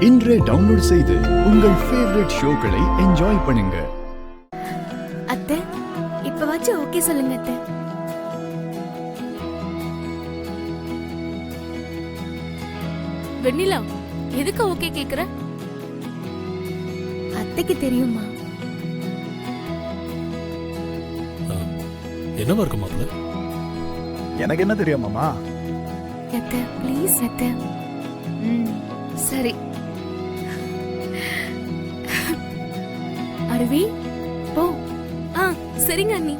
இன்றே டவுன்லோட் செய்து உங்கள் ஃபேவரட் ஷோக்களை என்ஜாய் பண்ணுங்க. அத்தை, இப்பவாச்சும் ஓகே சொல்லுங்க அத்தை. வெண்ணிலா, எதுக்கு ஓகே கேக்குற? அத்தைக்கு தெரியுமா? என்னவா இருக்கு மாப்ள? எனக்கு என்ன தெரியும் மாமா? அத்தை ப்ளீஸ் அத்தை. சரி. அருவி போ. சரிங்க அண்ணி,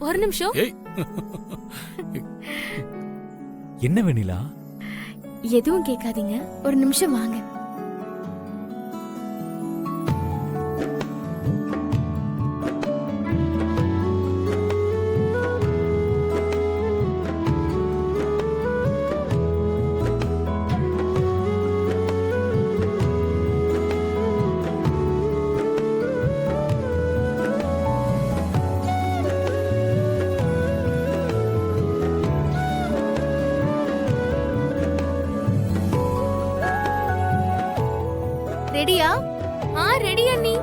ஒரு நிமிஷம். என்ன வெண்ணிலா? எதுவும் கேட்காதீங்க, ஒரு நிமிஷம் வாங்க. ரெடியா? ரெடி அண்ணி.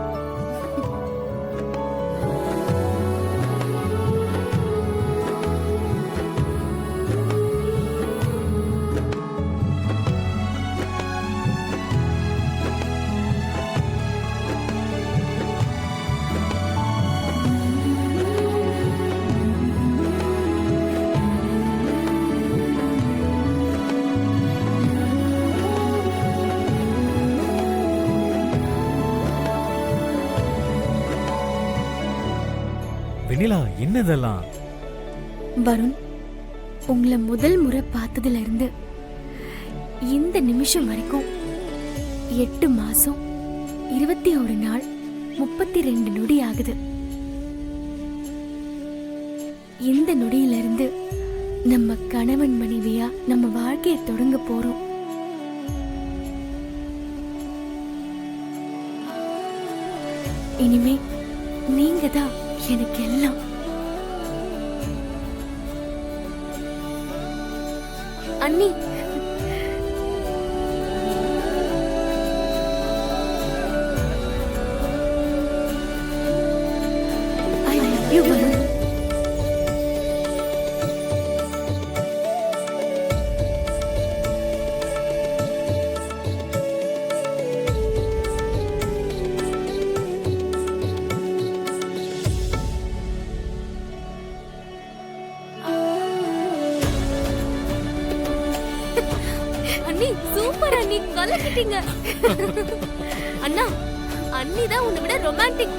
வெண்ணிலா, என்னதெல்லாம்? வருண், உங்களை முதல் முறை பார்த்ததுல இருந்து இந்த நிமிஷம் வரைக்கும் 8 மாசம் 21 நாள் 32 நொடி ஆகுது. இந்த நொடியில இருந்து நம்ம கணவன் மனைவியா நம்ம வாழ்க்கையை தொடங்க போறோம். இனிமே நீங்க தான் எனக்கு எல்லாம். அண்ணி, I love you, Varun. அண்ணி சூப்பர் அண்ணி, கலக்கிட்டீங்க. அண்ணா, அண்ணி தான் உன்னை விட ரொமான்டிக்.